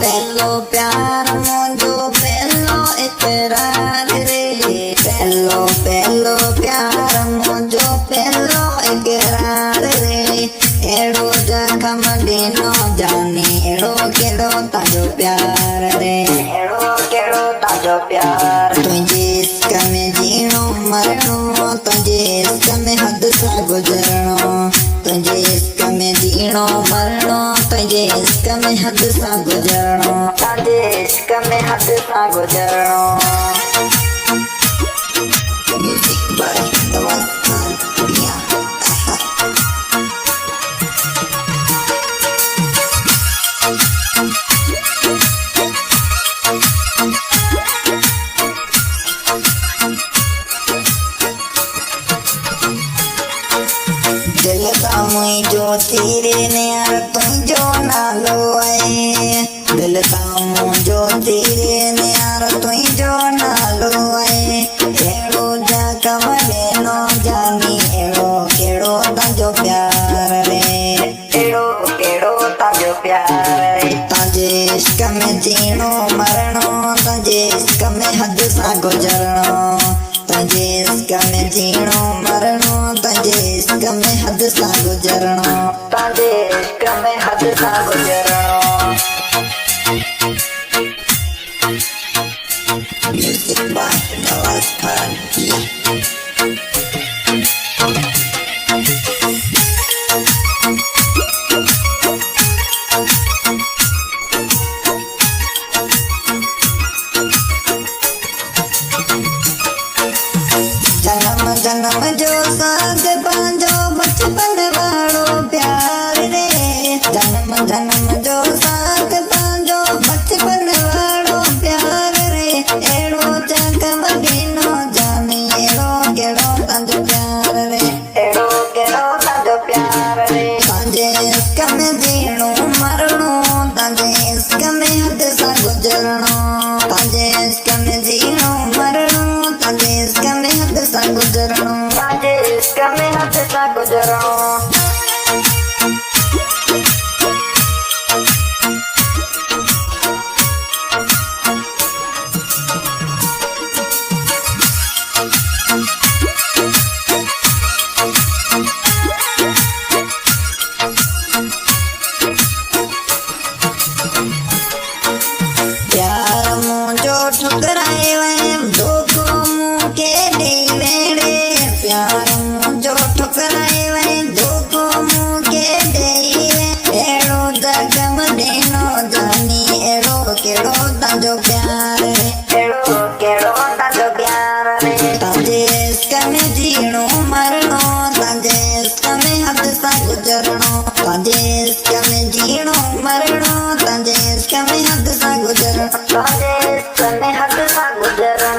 पहलो प्यार मुझो पहलो इकरार रे पहलो प्यार मुझो पहलो इकरार रे एड़ो जखम ॾिनो जाने एड़ो केड़ो ताजो प्यार रे एड़ो केड़ो ताजो प्यार तुझे इश्क में जीणो मरणो तुझे इश्क में हद सा गुजरणो तुझे इश्क में जीणो मरणो तुझे इश्क में हद सा गुजरणो तुझे इश्क में हद सा गुजरणो म्यूजिक बाय नवाज़ दुनिया दिल का मुझो तेरे ने यार तुझो नालो है दिल का मुझो तेरे ने यार तुझो नालो है एड़ो जखम ॾिनो जानी एड़ो केड़ो ताजो प्यार रे एड़ो केड़ो ताजो प्यार रे तुझे इश्क में जीणो मरणो तुझे इश्क में हद सा गुजरणो तुझे इश्क में जीणो मरणो तुझे इश्क में हद सा गुजरणो तुझे इश्क में हद सा गुजरणो म्यूजिक बाय नवाज़ दुनिया जन्म जन्म जो साथ बांधो बचपन वालो प्यार रे जन्म जन्म जो साथ बांधो बचपन वालो प्यार रे एड़ो जखम ॾिनो जानी एड़ो केड़ो ताजो प्यार रे एड़ो केड़ो ताजो प्यार रे तुझे इश्क में जीणो मरणो तुझे इश्क में हद सा गुजरणो तुझे इश्क में जीणो मरणो तुझे इश्क में हद सा गुजरणो तुझे इश्क में हद सा गुजरणो प्यार मुझो ठुकराए वे धोखो मुके ॾेई वेड़े प्यार मुझो ठुकराए वे धोखो मुके ॾेई एड़ो जखम ॾिनो जानी एड़ो केड़ो ताजो प्यार रे एड़ो केड़ो ताजो प्यार रे तुझे इश्क में जीणो मरणो तुझे इश्क में हद सा गुजरणो तुझे इश्क में जीणो मरणो तुझे इश्क में हद सा गुजरणो तुझे इश्क में हद सा गुजरणो